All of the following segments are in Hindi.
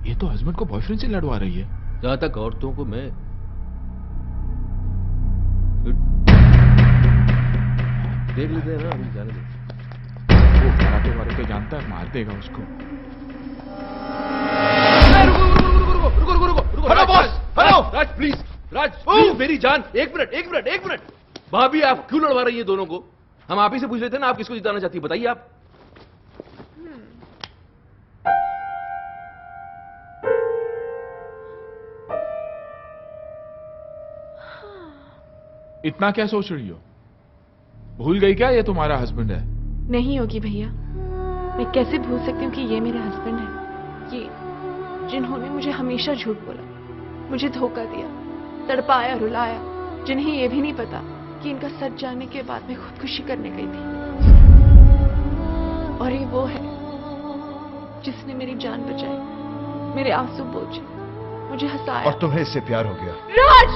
ये तो हस्बैंड को बॉयफ्रेंड से लड़वा रही है। जहां तक औरतों को मैं देख लेते हैं ना, अभी जाने दो। वो कराटे वाराटे जानता है, मार देगा उसको। Hello boss, hello Raj, please Raj, please मेरी जान, एक मिनट। भाभी आप क्यों लड़वा रही है दोनों को? हम आप ही से पूछ लेते हैं ना, आप किसको जिताना चाहती है, बताइए आप। इतना क्या सोच रही हो? भूल गई क्या ये तुम्हारा हस्बैंड है? नहीं होगी भैया, मैं कैसे भूल सकती हूँ कि ये मेरा हस्बैंड है। ये जिन्होंने मुझे हमेशा झूठ बोला, मुझे धोखा दिया, तड़पाया रुलाया, जिन्हें ये भी नहीं पता कि इनका सच जानने के बाद मैं खुदकुशी करने गई थी। और ये वो है जिसने मेरी जान बचाई, मेरे आंसू पोंछे, मुझे हंसाया। और तुम्हें इससे प्यार हो गया? राज,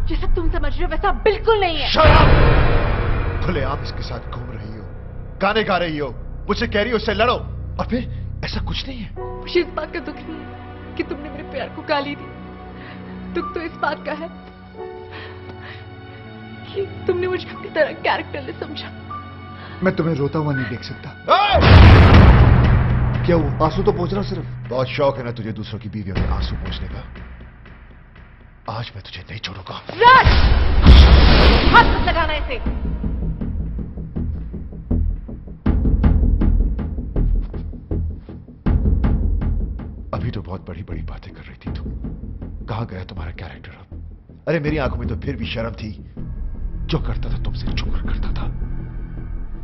जैसा तुम समझ रहे हो वैसा बिल्कुल नहीं है। Shut up! खुले आप इसके साथ घूम रही हो, गाने गा रही हो, मुझसे कह रही हो उससे लड़ो, और फिर ऐसा कुछ नहीं है। मुझे इस बात का दुख नहीं है कि तुमने मेरे प्यार को गाली दी। दुख तो इस बात का है कि तुमने मुझे अपनी तरह कैरेक्टरलेस समझा। मैं तुम्हें रोता हुआ नहीं देख सकता। क्या वो आंसू तो पोंछ रहा सिर्फ? बहुत शौक है ना तुझे दूसरों की बीवियों में आंसू पोंछने का। आज मैं तुझे नहीं छोड़ूंगा। राज, हाथ मत लगाना इसे। अभी तो बहुत बड़ी बड़ी बातें कर रही थी तुम। कहां गया तुम्हारा कैरेक्टर अब? अरे मेरी आंखों में तो फिर भी शर्म थी। जो करता था तुमसे छुपकर करता था,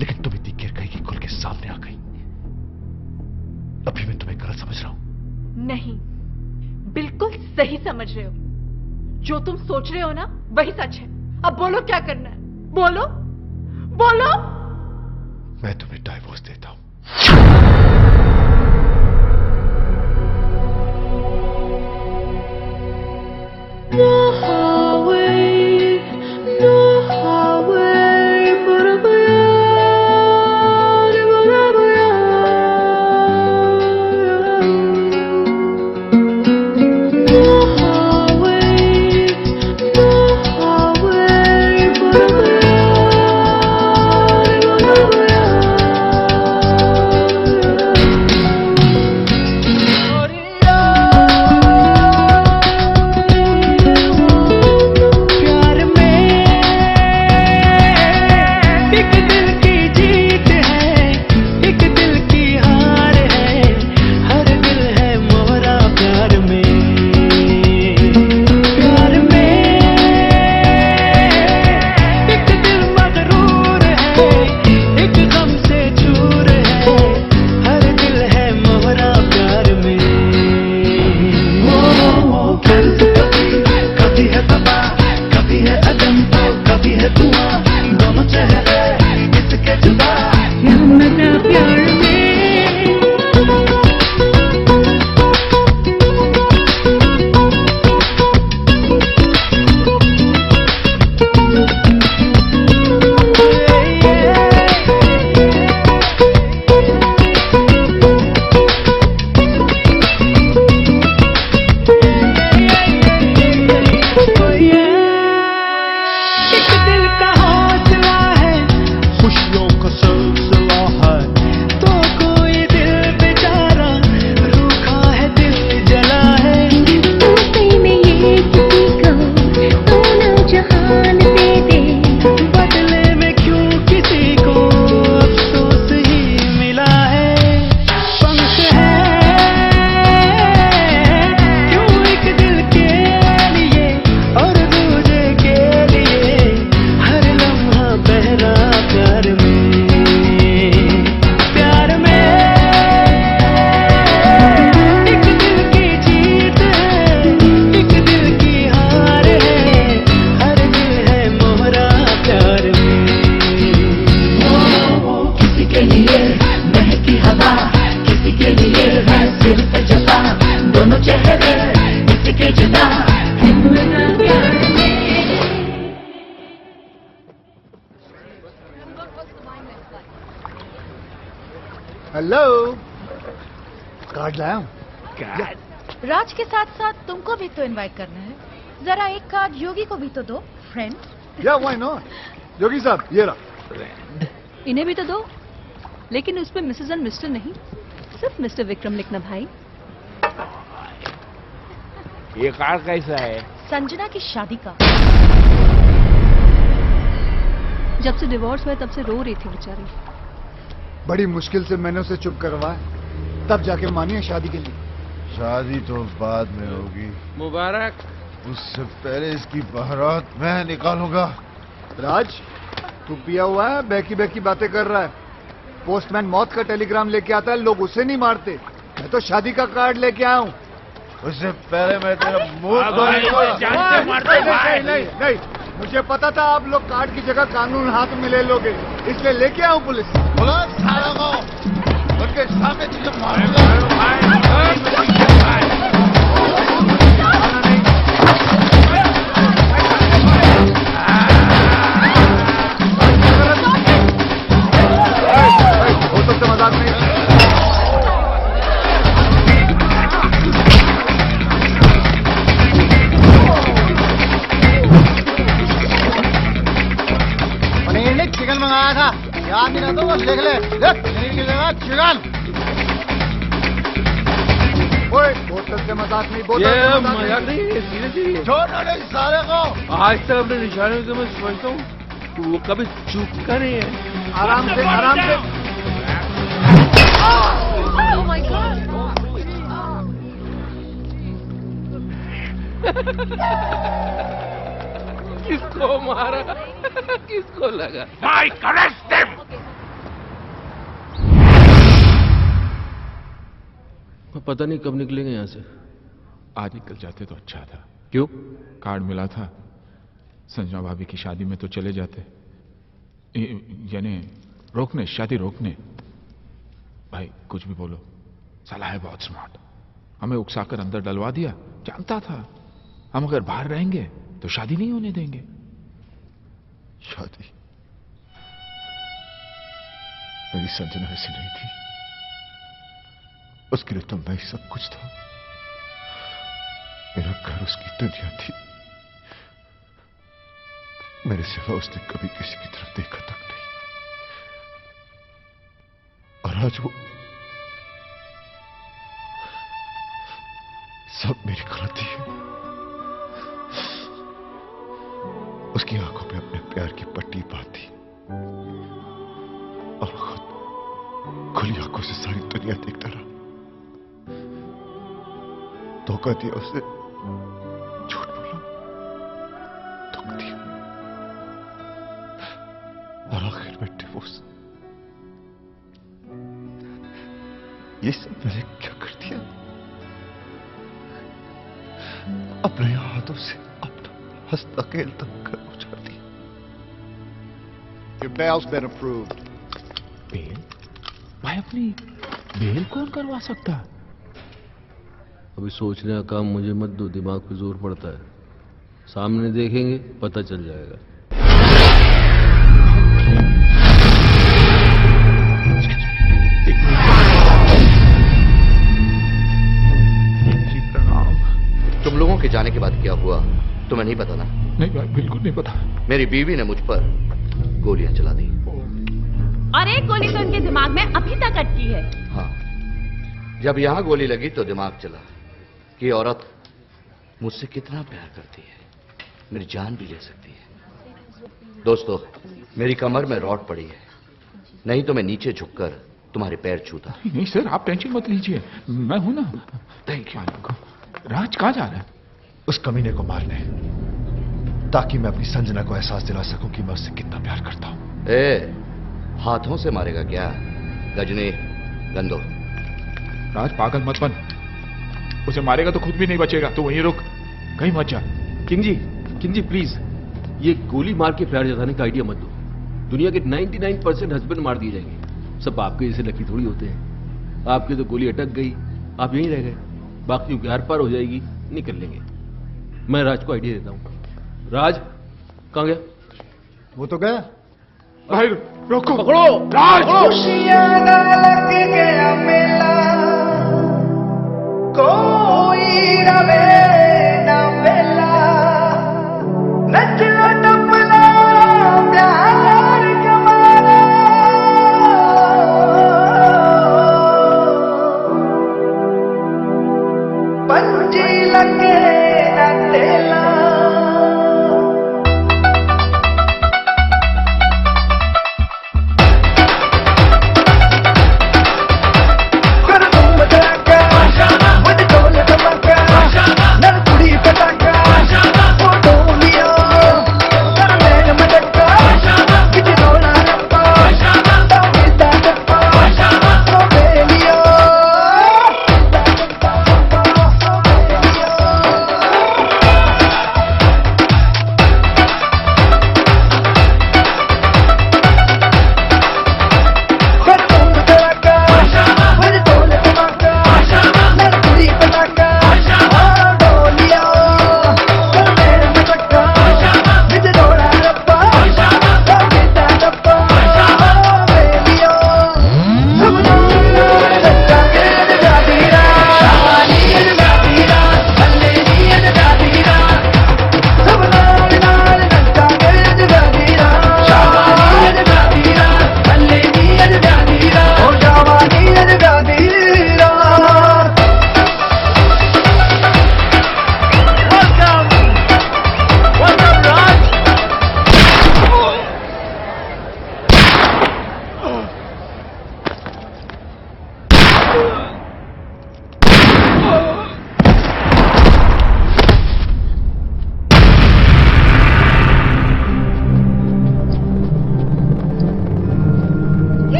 लेकिन तुम इतनी गिर गई कि खुल के सामने आ गई। अभी मैं तुम्हें गलत समझ रहा हूं? नहीं, बिल्कुल सही समझ रहे हो। जो तुम सोच रहे हो ना वही सच है। अब बोलो क्या करना है, बोलो बोलो। मैं तुम्हें डाइवोर्स देता हूं। हेलो, कार्ड लाया हूं। राज के साथ साथ तुमको भी तो इनवाइट करना है। जरा एक कार्ड योगी को भी तो दो, फ्रेंड। या व्हाई नॉट? योगी साहब ये रहा। इन्हें भी तो दो, लेकिन उसमें मिसेस एंड मिस्टर नहीं, सिर्फ मिस्टर विक्रम लिखना भाई। ये कार्ड कैसा है? संजना की शादी का। जब से डिवोर्स हुआ तब से रो रही थी बेचारी। बड़ी मुश्किल से मैंने उसे चुप करवाया, तब जाके मानी है शादी के लिए। शादी तो बाद में होगी, मुबारक। उससे पहले इसकी बारात मैं निकालूंगा। राज, तू पिया हुआ है, बहकी बहकी बातें कर रहा है। पोस्टमैन मौत का टेलीग्राम लेके आता है, लोग उसे नहीं मारते। मैं तो शादी का कार्ड लेके आया हूँ। उससे पहले मैं तेरा मुंह नहीं, मुझे पता था आप लोग कार्ड की जगह कानून हाथ में ले लोगे, इसलिए लेके आऊं पुलिस। बोला सारा को उनके सामने तुझे मारूंगा। हो सकता मजाक नहीं। चिकन मंगाया था, याद नहीं रहता, बस देख ले। चिकन। ओए, बोतल से मजाक नहीं, बोतल ये से मजाक मजाक नहीं। नहीं, सीरियसली। छोड़ो नहीं सारे को। आज तक अपने निशाने को मैं समझता हूँ, वो कभी चूकता नहीं है। आराम से, आराम से। Oh my God! किसको मारा? किसको लगा? पता नहीं कब निकलेंगे यहाँ से। आज निकल जाते तो अच्छा था। क्यों? कार्ड मिला था, संजना भाभी की शादी में तो चले जाते, यानी रोकने, शादी रोकने। भाई कुछ भी बोलो, साला है बहुत स्मार्ट। हमें उकसाकर अंदर डलवा दिया, जानता था हम अगर बाहर रहेंगे तो शादी नहीं होने देंगे। शादी? मेरी संजना ऐसी नहीं थी, उसके लिए तो मैं ही सब कुछ था। मेरा घर उसकी दुनिया थी। मेरे सिवा उसने कभी किसी की तरफ देखा तक नहीं। और आज वो सब मेरी गलती है। उसकी आंखों में अपने प्यार की पट्टी बांधी और खुद खुली आंखों से सारी दुनिया देखता रहा। धोखा दिया उसे, झूठ बोला, दुख दिया और आखिर में डिवोर्स। ये सब मैंने क्या कर दिया? अपने हाथों से अपना हंसता खेलता घर उजाड़ दिया। Your bail's been approved. Bail? भाई अपनी बेल कौन करवा सकता? अभी सोचने का काम मुझे मत दो, दिमाग पे जोर पड़ता है। सामने देखेंगे पता चल जाएगा। तुम लोगों के जाने के बाद क्या हुआ तुम्हें नहीं पता ना? नहीं भाई, बिल्कुल नहीं पता। मेरी बीवी ने मुझ पर गोलियां चला दी। और एक गोली तो उनके दिमाग में अभी तक अटकी है। हाँ, जब यहां गोली लगी तो दिमाग चला कि औरत मुझसे कितना प्यार करती है, मेरी जान भी ले सकती है। दोस्तों, मेरी कमर में रॉड पड़ी है, नहीं तो मैं नीचे झुककर तुम्हारे पैर छूता। नहीं सर, आप टेंशन मत लीजिए, मैं हूं ना। Thank you. राज कहां जा रहा है? उस कमीने को मारने, ताकि मैं अपनी संजना को एहसास दिला सकूं कि मैं उससे कितना प्यार करता हूं। हाथों से मारेगा क्या? गजनी, गंदो। राज पागल मत बन, उसे मारेगा तो खुद भी नहीं बचेगा। तो वहीं रुक, कहीं मत जा। किंग जी प्लीज, ये गोली मार के प्यार जताने का आइडिया मत दो। दुनिया के 99% हस्बैंड मार दिए जाएंगे। सब आपके जैसे लकी थोड़ी होते हैं। आपकी तो गोली अटक गई, आप यहीं रह गए। बाकियों की आर पार हो जाएगी, निकल लेंगे। मैं राज को आइडिया देता हूं। राज कहां गया? वो तो गया। भाई रोको, पकड़ो राज।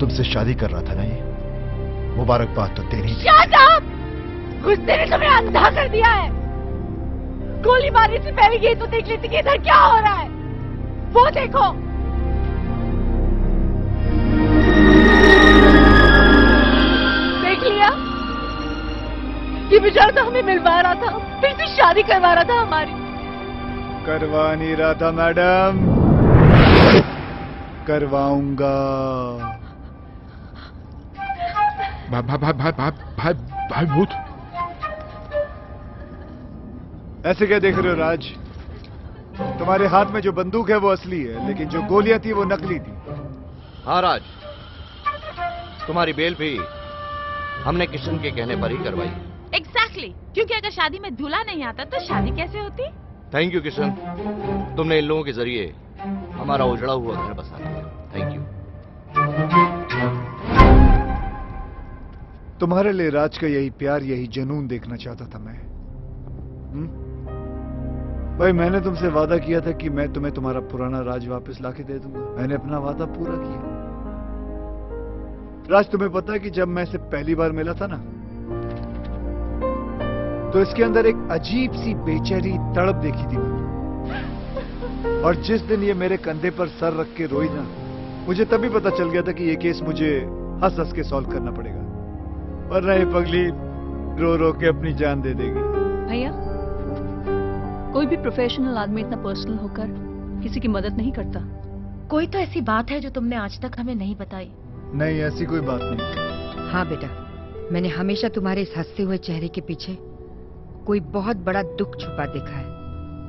तुमसे शादी कर रहा था ना ये, मुबारकबाद तो तेरी। Shut up! गुस्से ने तुम्हें अंधा कर दिया है। गोली मारने से पहले ये तो देख लेती कि इधर क्या हो रहा है। वो देखो। देख लिया? ये बेचारा तो हमें मिलवा रहा था, फिर से शादी करवा रहा था हमारी। करवा नहीं रहा था मैडम, करवाऊंगा। भाई भूत। ऐसे क्या देख रहे हो राज? तुम्हारे हाथ में जो बंदूक है वो असली है, लेकिन जो गोलियां थी वो नकली थी। हाँ राज, तुम्हारी बेल भी हमने किशन के कहने पर ही करवाई। एग्जैक्टली, क्योंकि अगर शादी में दूल्हा नहीं आता तो शादी कैसे होती? थैंक यू किशन, तुमने इन लोगों के जरिए हमारा उजड़ा हुआ घर बसा दिया। Thank you. तुम्हारे लिए राज का यही प्यार, यही जुनून देखना चाहता था मैं। भाई मैंने तुमसे वादा किया था कि मैं तुम्हें तुम्हारा पुराना राज वापस लाके दे दूंगा। मैंने अपना वादा पूरा किया। राज, तुम्हें पता है कि जब मैं इसे पहली बार मिला था ना, तो इसके अंदर एक अजीब सी बेचैनी तड़प देखी थी मैंने। और जिस दिन ये मेरे कंधे पर सर रख के रोई ना, मुझे तभी पता चल गया था कि ये केस मुझे हंस हंस के सॉल्व करना पड़ेगा, वरना ये पगली रो रो के अपनी जान दे देगी। भैया, कोई भी प्रोफेशनल आदमी इतना पर्सनल होकर किसी की मदद नहीं करता। कोई तो ऐसी बात है जो तुमने आज तक हमें नहीं बताई। नहीं, ऐसी कोई बात नहीं। हाँ बेटा, मैंने हमेशा तुम्हारे इस हंसते हुए चेहरे के पीछे कोई बहुत बड़ा दुख छुपा देखा है।